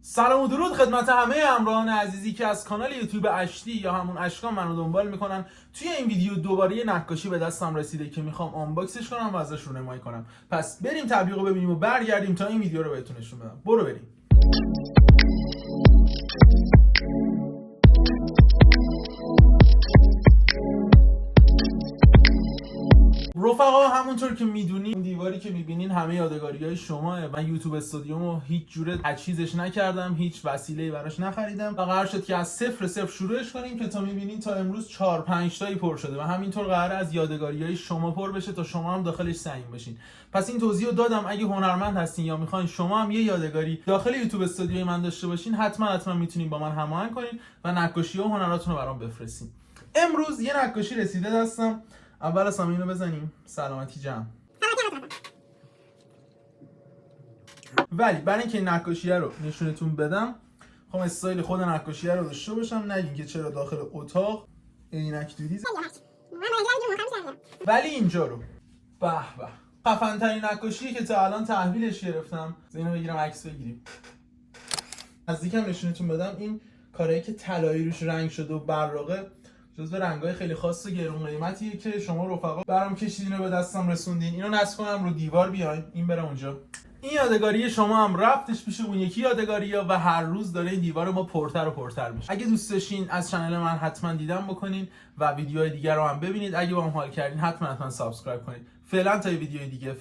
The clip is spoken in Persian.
سلام و درود خدمت همه همراهان عزیزی که از کانال یوتیوب اشتی یا همون اشکان منو دنبال میکنن. توی این ویدیو دوباره یه نقاشی به دستم رسیده که میخوام آنباکسش کنم و ازش رونمایی کنم. پس بریم تبلیغ رو ببینیم و برگردیم تا این ویدیو رو بهتون نشون بدم. برو بریم. رفقا، همونطور که میدونین این دیواری که میبینین همه یادگاری‌های شماه. من یوتیوب استودیومو هیچ جوره تجهیزش نکردم، هیچ وسیله‌ای براش نخریدم و قرار شد که از صفر شروعش کنیم که تا میبینین تا امروز 4-5 تایی پر شده و همینطور قراره از یادگاری‌های شما پر بشه تا شما هم داخلش سهیم بشین. پس این توضیح رو دادم. اگه هنرمند هستین یا میخواین شما هم یه یادگاری داخل یوتیوب استودیوی من داشته باشین، حتما میتونین با من هماهنگ کنین و نقاشی‌ها و هنراتون رو برام بفرستین. امروز یه نقاشی رسیده دستم. اول از همه اینو بزنیم. سلامتی جمع. ولی برای اینکه این نقاشیه رو نشونتون بدم، خواهم استایل خود نقاشیه رو داشته باشم. نگین که چرا داخل اتاق عینک دودی ولی اینجا رو به به خفن ترین نقاشیه که تا الان تحویلش گرفتم. اینو بگیرم عکس بگیریم. نزدیکم نشونتون بدم. این کارهایی که طلایی روش رنگ شده و براقه جزو رنگ‌های خیلی خاص و گرون قیمتیه که شما رفقا برام کشیدین و به دستم رسوندین. اینو نصب کنم رو دیوار بیایم، این بره اونجا. این یادگاری شما هم رفتش پیش اون یکی یادگاری‌ها و هر روز داره این دیوار ما پرتر و پرتر میشه. اگه دوست داشتین از کانال من حتما دیدن بکنین و ویدیوهای دیگر رو هم ببینید. اگه با هم حال کردین حتما سابسکرایب کنید. فعلا تا ویدیوهای دیگه.